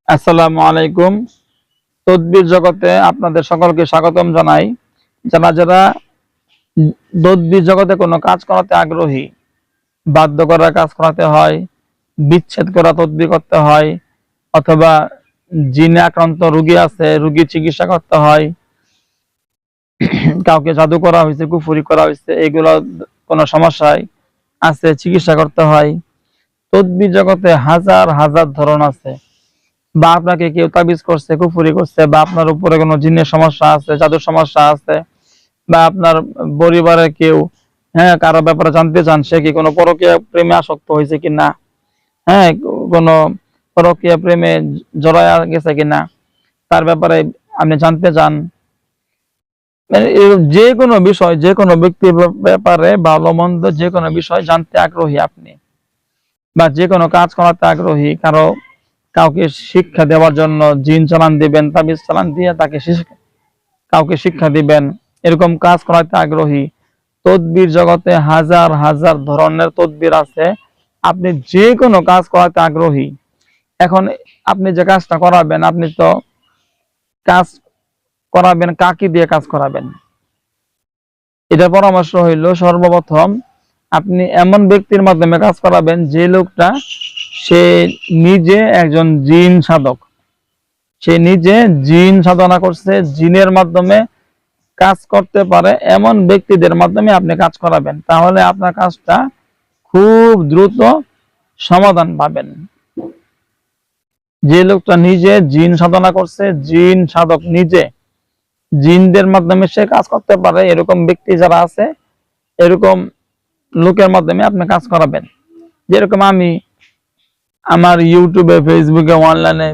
আসসালামু আলাইকুম। তদবির জগতে আপনাদের সকলকে স্বাগতম জানাই। যারা যারা তদবির জগতে কোনো কাজ করাতে আগ্রহী, বাধ্য করা কাজ করাতে হয়, বিচ্ছেদ করা তদবির করতে হয়, অথবা জিনে আক্রান্ত রোগী আছে, রোগীর চিকিৎসা করতে হয়, কাউকে জাদু করা হয়েছে, কুফরি করা হয়েছে, এগুলো কোনো সমস্যায় আছে, চিকিৎসা করতে হয়। তদবির জগতে হাজার হাজার ধরন আছে। বা আপনাকে কেউ তাবিজ করছে, কুফরি করছে, বা আপনার উপরে কোনো জিনের সমস্যা আছে, জাদুর সমস্যা আছে, বা আপনার পরিবারের কেউ কারো ব্যাপারে জানতে চান, সে কি কোনো পরকীয়া প্রেমে আসক্ত হয়েছে কিনা, কোনো পরকীয়া প্রেমে জড়ায়া গেছে কিনা, তার ব্যাপারে আপনি জানতে চান। মানে যে কোনো বিষয়, যে কোনো ব্যক্তির ব্যাপারে ভালো মন্দ যে কোনো বিষয় জানতে আগ্রহী আপনি, বা যে কোনো কাজ করাতে আগ্রহী, কাউকে শিক্ষা দেওয়ার জন্য জিন চালান দিবেন, তাবিজ চালান দিয়ে তাকে কাউকে শিক্ষা দিবেন, এরকম কাজ করাতে আগ্রহী। তদবির জগতে হাজার হাজার ধরনের তদবির আছে। আপনি যে কোনো কাজ করাতে আগ্রহী। এখন আপনি যে কাজটা করাবেন, আপনি তো কাজ করাবেন কাকে দিয়ে কাজ করাবেন? এটা পরামর্শ হইল, সর্বপ্রথম আপনি এমন ব্যক্তির মাধ্যমে কাজ করাবেন যে লোকটা সে নিজে একজন জিন সাধক, সে নিজে জিন সাধনা করছে, জিনের মাধ্যমে কাজ করতে পারে, এমন ব্যক্তিদের মাধ্যমে আপনি কাজ করাবেন। তাহলে আপনার কাজটা খুব দ্রুত সমাধান পাবেন। যে লোকটা নিজে জিন সাধনা করছে, জিন সাধক, নিজে জিনদের মাধ্যমে সে কাজ করতে পারে, এরকম ব্যক্তি যারা আছে, এরকম লোকের মাধ্যমে আপনি কাজ করাবেন। যেরকম আমি আমার ইউটিউবে, ফেসবুকে, অনলাইনে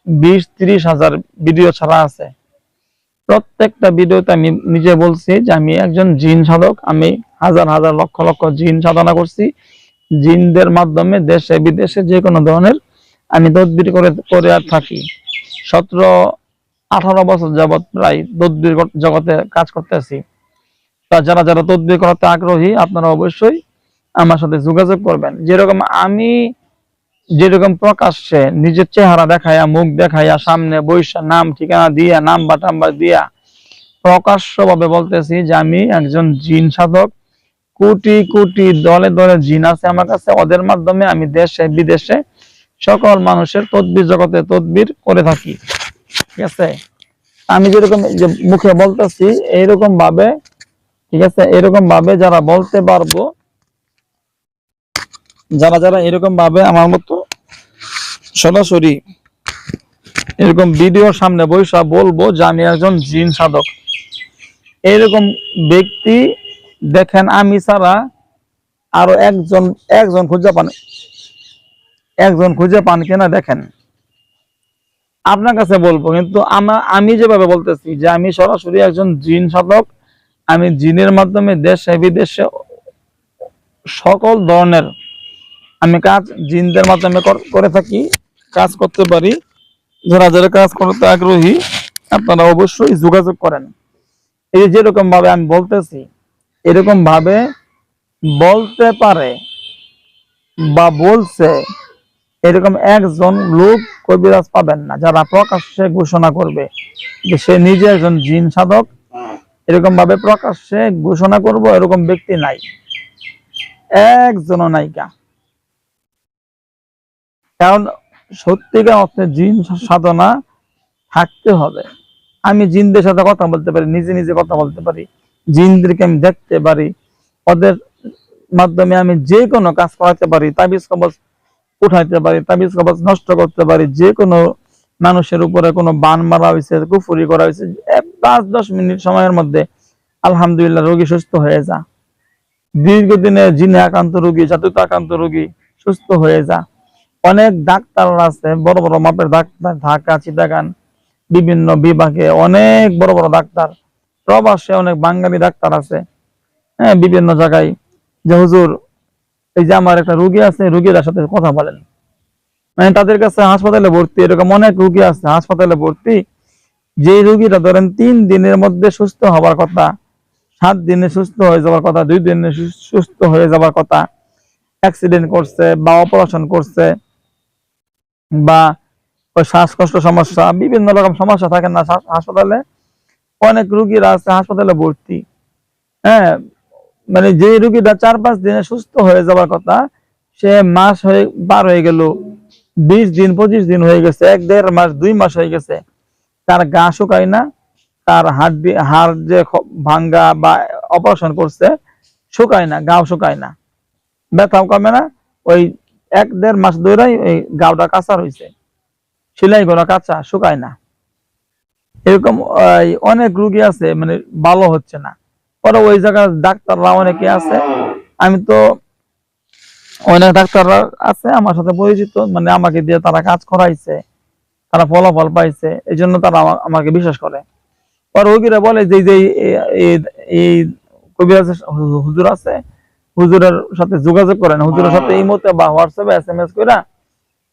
20-30 হাজার ভিডিও ছাড়া আছে। প্রত্যেকটা ভিডিওতে আমি নিজে বলছি যে আমি একজন জিন সাধক, আমি হাজার হাজার লক্ষ লক্ষ জিন সাধনা করছি। জিনদের মাধ্যমে দেশে বিদেশে যে কোনো ধরনের আমি তদবির করে আর থাকি। 17-18 বছর যাবৎ প্রায় তদবির জগতে কাজ করতেছি। তা যারা যারা তদবির করাতে আগ্রহী, আপনারা অবশ্যই আমার সাথে যোগাযোগ করবেন। যেরকম প্রকাশ্যে নিজের চেহারা দেখাইয়া, মুখ দেখাইয়া, সামনে বৈশা, নাম ঠিকানা দিয়া, নাম্বার টাম্বার দিয়া প্রকাশ্য ভাবে বলতেছি যে আমি একজন জিন সাধক। কোটি কোটি দলে দলে জিন আছে আমার কাছে, ওদের মাধ্যমে আমি দেশে বিদেশে সকল মানুষের তদবির জগতে তদবির করে থাকি। ঠিক আছে? আমি যেরকম যে মুখে বলতেছি, এইরকম ভাবে, ঠিক আছে, এরকম ভাবে যারা বলতে পারবো, যারা যারা এরকম ভাবে আমার মতো সরাসরি এরকম ভিডিওর সামনে বসে বলবো যে আমি একজন জিন সাধক, এরকম ব্যক্তি দেখেন আমি ছাড়া আরো একজন খুঁজে পান কিনা দেখেন। আপনার কাছে বলবো, কিন্তু আমি যেভাবে বলতেছি যে আমি সরাসরি একজন জিন সাধক, আমি জিনের মাধ্যমে দেশে বিদেশে সকল ধরনের আমি কাজ জিনদের মাধ্যমে করে থাকি, কাজ করতে পারি। যারা যারা কাজ করতে আগ্রহী, আপনারা অবশ্যই যোগাযোগ করেন। এই যেরকম ভাবে আমি বলতেছি, এরকম ভাবে বলতে পারে বা বলছে, এরকম একজন লোক কবিরাজ পাবেন না যারা প্রকাশ্যে ঘোষণা করবে যে সে নিজে একজন জিন সাধক। এরকম ভাবে প্রকাশ্যে ঘোষণা করব, এরকম ব্যক্তি নাই, একজনও নায়িকা। কারণ সত্যিকার অর্থে জিন সাধনা থাকতে হবে। আমি জিনদের সাথে কথা বলতে পারি, নিজে নিজে কথা বলতে পারি, জিনদেরকে আমি দেখতে পারি, ওদের মাধ্যমে আমি যে কোনো কাজ করাতে পারি, তাবিজ কবজ উঠাইতে পারি, তাবিজ কবজ নষ্ট করতে পারি। যে কোনো মানুষের উপরে কোনো বান মারা হয়েছে, কুফরি করা হয়েছে, 5-10 মিনিট সময়ের মধ্যে আলহামদুলিল্লাহ রোগী সুস্থ হয়ে যা। দীর্ঘদিনে জিনে আক্রান্ত রোগী, জাদুতে আক্রান্ত রোগী সুস্থ হয়ে যা। অনেক ডাক্তার আছে, বড় বড় মাপের ডাক্তার, ঢাকা, চিটাগাং বিভিন্ন বিভাগে অনেক বড় বড় ডাক্তার, প্রবাসে অনেক বাঙালি ডাক্তার আছে, বিভিন্ন জায়গায়। যে হুজুর, এই যে আমার একটা রোগী আছে, রোগীদের সাথে কথা বলেন, মানে তাদের কাছে হাসপাতালে ভর্তি, এরকম অনেক রোগী আছে হাসপাতালে ভর্তি, যে রোগীরা ধরেন 3 দিনের মধ্যে সুস্থ হবার কথা, 7 দিনে সুস্থ হয়ে যাওয়ার কথা, 2 দিনে সুস্থ হয়ে যাওয়ার কথা, অ্যাক্সিডেন্ট করছে বা অপারেশন করছে বা ওই শ্বাসকষ্ট সমস্যা, বিভিন্ন রকম সমস্যা থাকে না হাসপাতালে। অনেক রুগীরা আছে হাসপাতালে ভর্তি, হ্যাঁ, মানে যে রুগীটা 4-5 দিনে সুস্থ হয়ে যাওয়ার কথা, সে মাস হয়ে পার হয়ে গেল, 20 দিন 25 দিন হয়ে গেছে, 1-1.5 মাস 2 মাস হয়ে গেছে, তার গা শুকায় না, তার হাড় যে ভাঙ্গা বা অপারেশন করছে শুকায় না, গাও শুকায় না, ব্যথাও কমে না। ওই 1-1.5 মাস ধরেই ওই গাওটা কাঁচা রয়েছে, সেলাই করা কাঁচা, শুকায় না। এরকম অনেক রুগী আছে, মানে ভালো হচ্ছে না। পরে ওই জায়গার ডাক্তাররা অনেকে আছে, আমি তো অনেক ডাক্তাররা আছে আমার সাথে পরিচিত, মানে আমাকে দিয়ে তারা কাজ করাইছে, তারা ফলাফল পাইছে, এই জন্য তারা আমাকে বিশ্বাস করে। পরে রোগীরা বলে যে এই কবিরাজ হুজুর আছে, হুজুরের সাথে যোগাযোগ করেন, হুজুরের সাথে এই মতে বা হোয়াটসঅ্যাপে SMS করে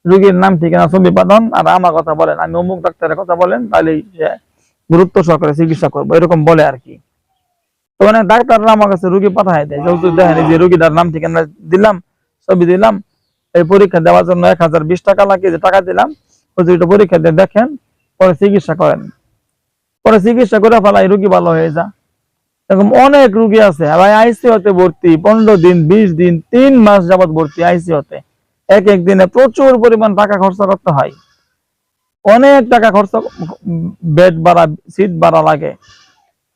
রোগীর নাম ঠিকানা ছবি পাঠান, আর আমার কথা বলেন, আমি অমুক ডাক্তারের কথা বলেন, তাহলে গুরুত্ব সহকারে চিকিৎসা করবো, এরকম বলে আর কি। তো অনেক ডাক্তাররা আমার কাছে রুগী পাঠায় দেয়, হুজুর দেখেন যে রুগীটার নাম ঠিকানা দিলাম, ছবি দিলাম, এই পরীক্ষা দেওয়ার জন্য 1020 টাকা লাগে, যে টাকা দিলাম, হুজুর এটা পরীক্ষা দিয়ে দেখেন, পরে চিকিৎসা করেন। পরে চিকিৎসা করে ফেলাই, রুগী ভালো হয়ে যা। এরকম অনেক রুগী আছে ভাই, আইসিইউতে ভর্তি 15 দিন 20 দিন 3 মাস যাবত ভর্তি আইসিইউতে। এক এক দিনে প্রচুর পরিমাণ টাকা খরচ করতে হয়, অনেক টাকা খরচ, বেড ভাড়া, সিট ভাড়া লাগে,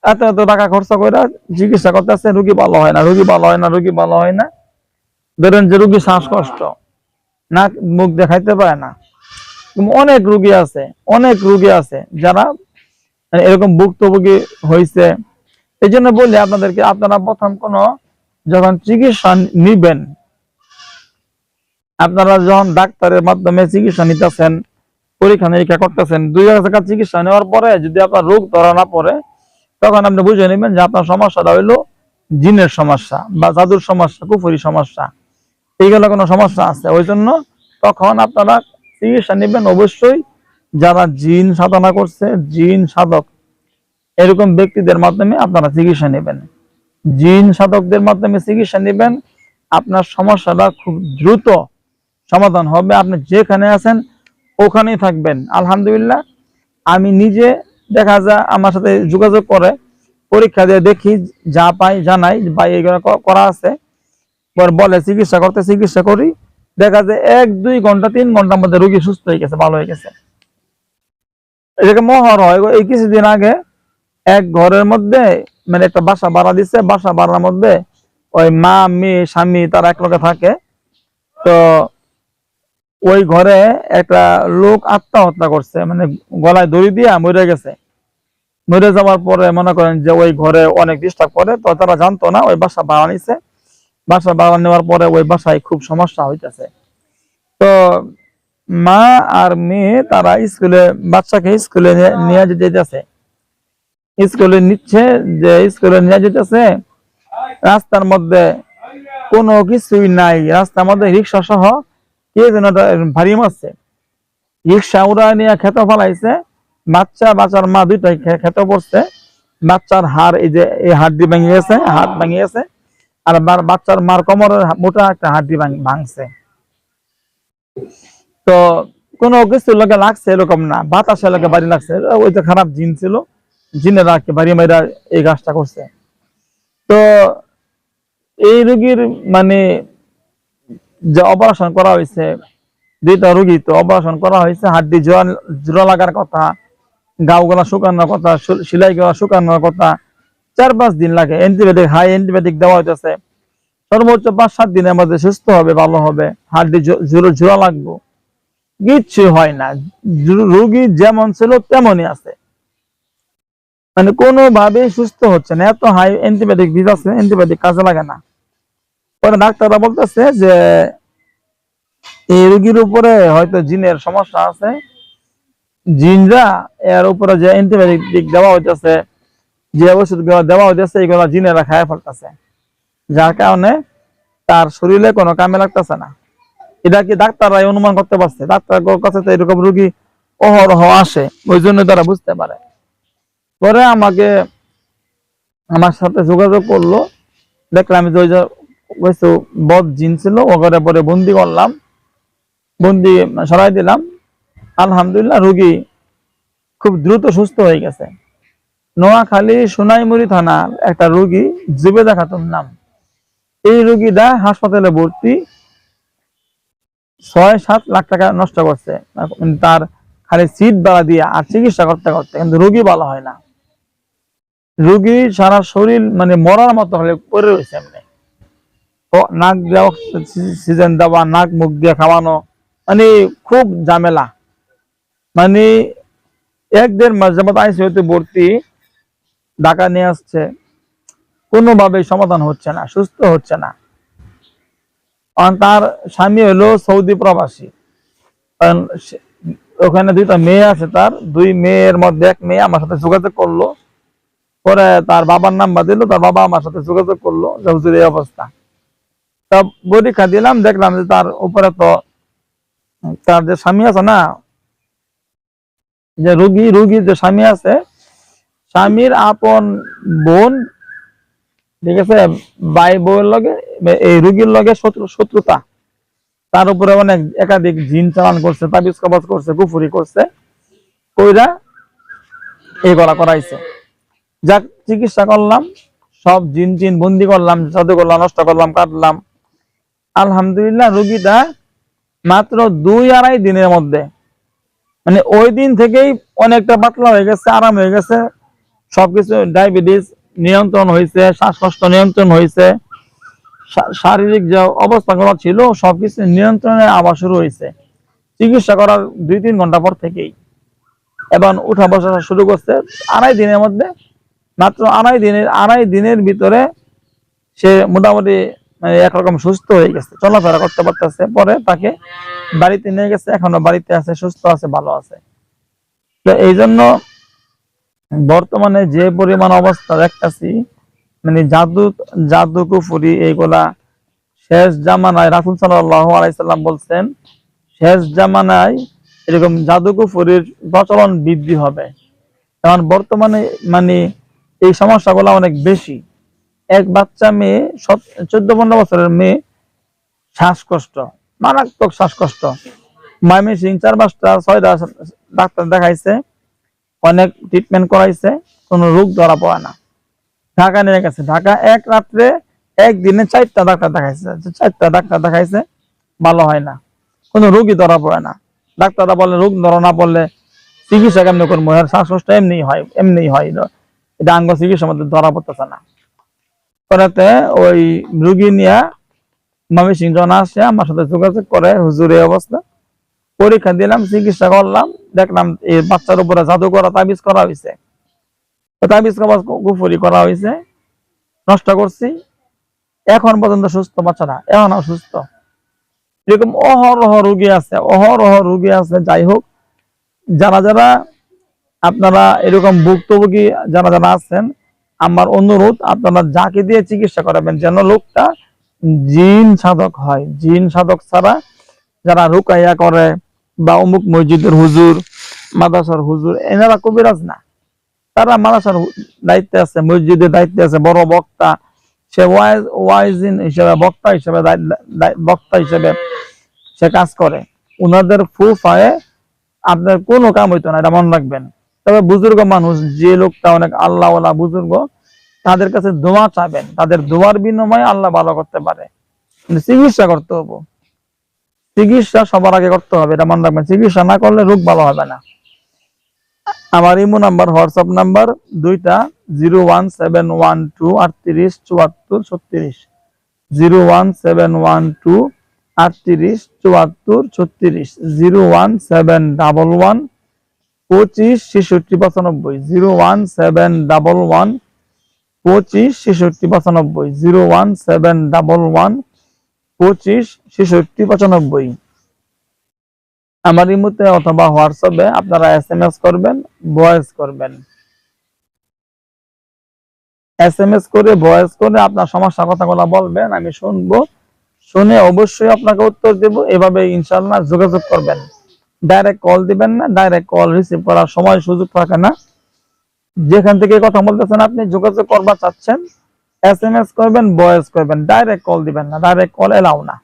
এত এত টাকা খরচ করে চিকিৎসা করতেছে, রুগী ভালো হয় না, রুগী ভালো হয় না, রুগী ভালো হয় না। ধরেন যে রুগী শ্বাসকষ্ট, না মুখ দেখাইতে পারে না, অনেক রুগী আছে, অনেক রুগী আছে যারা এরকম ভুক্তভোগী হয়েছে। এই জন্য বলি আপনাদেরকে, আপনারা প্রথম যখন চিকিৎসা নিবেন, আপনারা যখন ডাক্তারের মাধ্যমে চিকিৎসা নিতেছেন, পরীক্ষা নিরীক্ষা করতেছেন, 2 জায়গা চিকিৎসা নেওয়ার পরে যদি আপনার রোগ ধরা না পড়ে, তখন আপনি বুঝে নেবেন যে আপনার সমস্যাটা হইলো জিনের সমস্যা বা জাদুর সমস্যা, কুফরি সমস্যা, এইগুলো কোনো সমস্যা আছে। ওই জন্য তখন আপনারা চিকিৎসা নেবেন অবশ্যই যারা জিন সাধনা করছে, জিন সাধক, এরকম ব্যক্তিদের মাধ্যমে আপনারা চিকিৎসা নেবেন, জিন সাধকদের মাধ্যমে চিকিৎসা নেবেন। আপনার সমস্যাটা খুব দ্রুত সমাধান হবে, আপনি যেখানে আছেন ওখানেই থাকবেন। আলহামদুলিল্লাহ, আমি নিজে দেখা যায় আমার সাথে যোগাযোগ করে পরীক্ষা দিয়ে দেখি, যা পাই জানাই ভাই এগুলো করা আছে, পরে বলে চিকিৎসা করতে, চিকিৎসা করি, দেখা যায় 1-2 ঘন্টা 3 ঘন্টার মধ্যে রোগী সুস্থ হয়ে গেছে, ভালো হয়ে গেছে। এটাকে মহর হয়। এই কিছুদিন আগে এক ঘরের মধ্যে মানে একটা বাসা ভাড়া দিচ্ছে, বাসা ভাড়ার মধ্যে ওই মা মেয়ে স্বামী তারা একলগে থাকে। তো ওই ঘরে একটা লোক আত্মহত্যা করছে, মানে গলায় দড়ি দিয়া মরে গেছে। মরে যাওয়ার পরে মনে করেন যে ওই ঘরে অনেক ডিস্টার্ব করে, তো তারা জানতো না, ওই বাসা ভাড়া নিছে। বাসা ভাড়া নেওয়ার পরে ওই বাসায় খুব সমস্যা হইতেছে। তো মা আর মেয়ে তারা স্কুলে, বাচ্চাকে স্কুলে নিয়ে যেতেছে, স্কুলে নিচ্ছে, যে স্কুলে নিয়ে যেতেছে, রাস্তার মধ্যে কোনো কিছুই নাই, রাস্তার মধ্যে রিক্সা সহ কে যেন ভারী মারছে, রিক্সা উড়া নিয়ে খেতে ফেলাইছে। বাচ্চার মা দুইটাই খেতে পড়ছে, বাচ্চার হাড়, এই যে এই হাড্ডি ভেঙে গেছে, হাত ভেঙে গেছে, আর বাচ্চার মার কোমরের মোটা একটা হাড্ডি ভাঙছে। তো কোনো কিছু লোকে লাগছে এরকম না, বাতাসে লোকে বাড়ি লাগছে, ওই যে খারাপ জিন ছিল, জিনেরা বাড়ি মাইরা এই কাজটা করছে। তো এই রোগীর মানে যে অপারেশন করা হয়েছে, 2টা রোগী তো অপারেশন করা হয়েছে, হাড্ডি জোড়া লাগার কথা, গাও গলা শুকানোর কথা, সেলাই গলা শুকানোর কথা, 4-5 দিন লাগে। অ্যান্টিবায়োটিক, হাই অ্যান্টিবায়োটিক দেওয়া হইতেছে, সর্বোচ্চ 5-7 দিনের মধ্যে সুস্থ হবে, ভালো হবে, হাড্ডি জোড়া লাগবে, কিচ্ছু হয় না, রোগী যেমন ছিল তেমনই আছে, মানে কোনোভাবেই সুস্থ হচ্ছে না, এত হাই অ্যান্টিবায়োটিক দিতেছে, অ্যান্টিবায়োটিক কাজে লাগে না। পরে ডাক্তাররা বলতেছে যে এই রোগীর উপরে হয়তো জিনের সমস্যা আছে, জিনরা এর উপরে যে অ্যান্টিবায়োটিক দেওয়া হইতেছে, যে ওষুধগুলো দেওয়া হইতেছে, এগুলো জিনেরা খায় ফেলতেছে, যার কারণে তার শরীরে কোনো কামে লাগতেছে না। এটা কি ডাক্তাররাই অনুমান করতে পারছে, ডাক্তার কাছে তো এরকম রোগী অহরহ আসে, ওই জন্য তারা বুঝতে পারে। পরে আমার সাথে যোগাযোগ করলো, দেখলাম যে ওই বদ জিন ছিল, ও ঘরে পরে বন্দি করলাম, বন্দি সরাই দিলাম। আলহামদুলিল্লাহ রোগী খুব দ্রুত সুস্থ হয়ে গেছে। নোয়াখালী সোনাইমুড়ি থানার একটা রোগী জুবেদা খাতুন নাম, এই রোগীটা হাসপাতালে ভর্তি, 6-7 লাখ টাকা নষ্ট করছে তার খালি সিট ভাড়া দিয়ে আর চিকিৎসা করতে করতে, কিন্তু রোগী ভালো হয় না। রোগী সারা শরীর মানে মরার মতো হলে পড়ে রয়েছে এমনি, নাক দেওয়া সিজন দেওয়া, নাক মুখ দিয়ে খাওয়ানো, মানে খুব ঝামেলা। মানে 1-1.5 মাস যাবত আইসিইউতে ভর্তি, ঢাকা নিয়ে আসছে, কোনোভাবে সমাধান হচ্ছে না, সুস্থ হচ্ছে না। তার স্বামী হলো সৌদি প্রবাসী, ওখানে 2টা মেয়ে আছে, তার 2 মেয়ের মধ্যে 1 মেয়ে আমার সাথে যোগাযোগ করলো, পরে তার বাবার নাম্বার দিল, তার বাবা আমার সাথে যোগাযোগ করলো যে হুজুর এই অবস্থা। তা পরীক্ষা দিলাম, দেখলাম যে তার উপরে তো তার যে স্বামী আছে না, যে রোগীর যে স্বামী আছে, স্বামীর আপন বোন, ঠিক আছে, ভাই বউয়ের লগে এই রোগীর লগে শত্রুতা, তার উপরে অনেক একাধিক জিন চালান করছে, তাবিজ কবজ করছে, কুফুরি করছে, কইরা এই করাইছে। যাক, চিকিৎসা করলাম, সব জিন টিন বন্দি করলাম, জাদু করলাম, নষ্ট করলাম, কাটলাম। আলহামদুলিল্লাহ রোগীটা মাত্র 2-2.5 দিনের মধ্যে, মানে ওই দিন থেকেই অনেকটা পাতলা হয়ে গেছে, আরাম হয়ে গেছে, সবকিছু, ডায়াবেটিস নিয়ন্ত্রণ হয়েছে, শ্বাসকষ্ট নিয়ন্ত্রণ হয়েছে, শারীরিক যে অবস্থাগুলো ছিল সবকিছু নিয়ন্ত্রণে আবার শুরু হয়েছে চিকিৎসা করার 2-3 ঘন্টা পর থেকেই। এবং উঠা বসা শুরু করছে 2.5 দিনের মধ্যে, মাত্র 2.5 দিনের ভিতরে সে মোটামুটি মানে একরকম সুস্থ হয়ে গেছে, চলাফেরা করতে পারতেছে। পরে তাকে বাড়িতে নিয়ে গেছে, এখনো বাড়িতে আছে, সুস্থ আছে, ভালো আছে। তো এই জন্য বর্তমানে যে পরিমাণ অবস্থা দেখতেছি, মানে জাদু কুফরি এইগুলা শেষ জামানায়, রাসূল সাল্লাল্লাহু আলাইহি সাল্লাম বলছেন শেষ জামানায় এরকম জাদু কুফরির প্রচলন বৃদ্ধি হবে। কারণ বর্তমানে মানে এই সমস্যাগুলো অনেক বেশি। এক বাচ্চা মেয়ে, 14-15 বছরের মেয়ে, শ্বাসকষ্ট, মারাত্মক শ্বাসকষ্ট, ময়মনসিংহ 4-5-6টা ডাক্তার দেখাইছে, অনেক ট্রিটমেন্ট করাইছে, কোনো রোগ ধরা পড়ে না। ঢাকা নিয়ে গেছে, ঢাকা এক রাত্রে একদিনে 4টা ডাক্তার দেখাইছে, 4টা ডাক্তার দেখাইছে, ভালো হয় না, কোনো রোগই ধরা পড়ে না। ডাক্তাররা বলে রোগ ধরা না পড়লে চিকিৎসা কেমনি করবো, শ্বাসকষ্ট এমনি হয়, এটা আঙ্গ চিকিৎসার মধ্যে ধরা পড়তেছে না। করাতে ওই রুগী নিয়ে ময়মনসিংহ জন আসে, আমার সাথে যোগাযোগ করে, হুজুর এই অবস্থা। পরীক্ষা দিলাম, চিকিৎসা করলাম, দেখলাম এই বাচ্চার উপরে জাদু করা, তাবিজ করা হয়েছে, তাবিজ কুফরি করা হয়েছে, নষ্ট করছি। এখন পর্যন্ত সুস্থ বাচ্চারা, এখনো সুস্থ। এরকম অহরহ রোগী আছে। যাই হোক, যারা আপনারা এরকম ভুক্তভোগী যারা আছেন, আমার অনুরোধ, আপনারা যাকে দিয়ে চিকিৎসা করাবেন যেন লোকটা জিন সাধক হয়। জিন সাধক ছাড়া যারা রুকাইয়া করে বা অমুক মসজিদের হুজুর, মাদ্রাসার হুজুর, এনারা কবিরাজ না, তারা মাদ্রাসার দায়িত্বে আছে, মসজিদের দায়িত্বে আছে, বড় বক্তা, সে ওয়াইজিন হিসেবে, বক্তা হিসেবে সে কাজ করে। উনাদের ফুফায়ে আপনার কোনো কাম হইতো না, এটা মনে রাখবেন। তবে বুজুর্গ মানুষ, যে লোকটা অনেক আল্লাহওয়ালা বুজুর্গ, তাদের কাছে দোয়া চাবেন, তাদের দোয়ার বিনিময়ে আল্লাহ ভালো করতে পারে। চিকিৎসা করতে হবে, চিকিৎসা সবার আগে করতে হবে, এটা মনে রাখবেন। চিকিৎসা না করলে রোগ ভালো হবে না। আমার ইমো নাম্বার, হোয়াটসঅ্যাপ নাম্বার 2টা, 01712 38 74 36, 01712 38 74 36, 01711 25 66 95, 01711 25 66 95, 01711 25 66 95। আমার ইমোতে অথবা হোয়াটসঅ্যাপে আপনারা SMS করবেন, ভয়েস করবেন। SMS করে, ভয়েস করে আপনার সমস্যা কথাগুলো বলবেন, আমি শুনবো, শুনে অবশ্যই আপনাকে উত্তর দেব। এভাবে ইনশাআল্লাহ যোগাযোগ করবেন, ডাইরেক্ট কল দিবেন না, ডাইরেক্ট কল রিসিভ করার সময় সুযোগ থাকে না। যেখান থেকে কথা বলতেছেন আপনি, যোগাযোগ করবা চাচ্ছেন, SMS করবেন, ভয়েস করবেন, ডাইরেক্ট কল দিবেন না, ডাইরেক্ট কল এলাও না।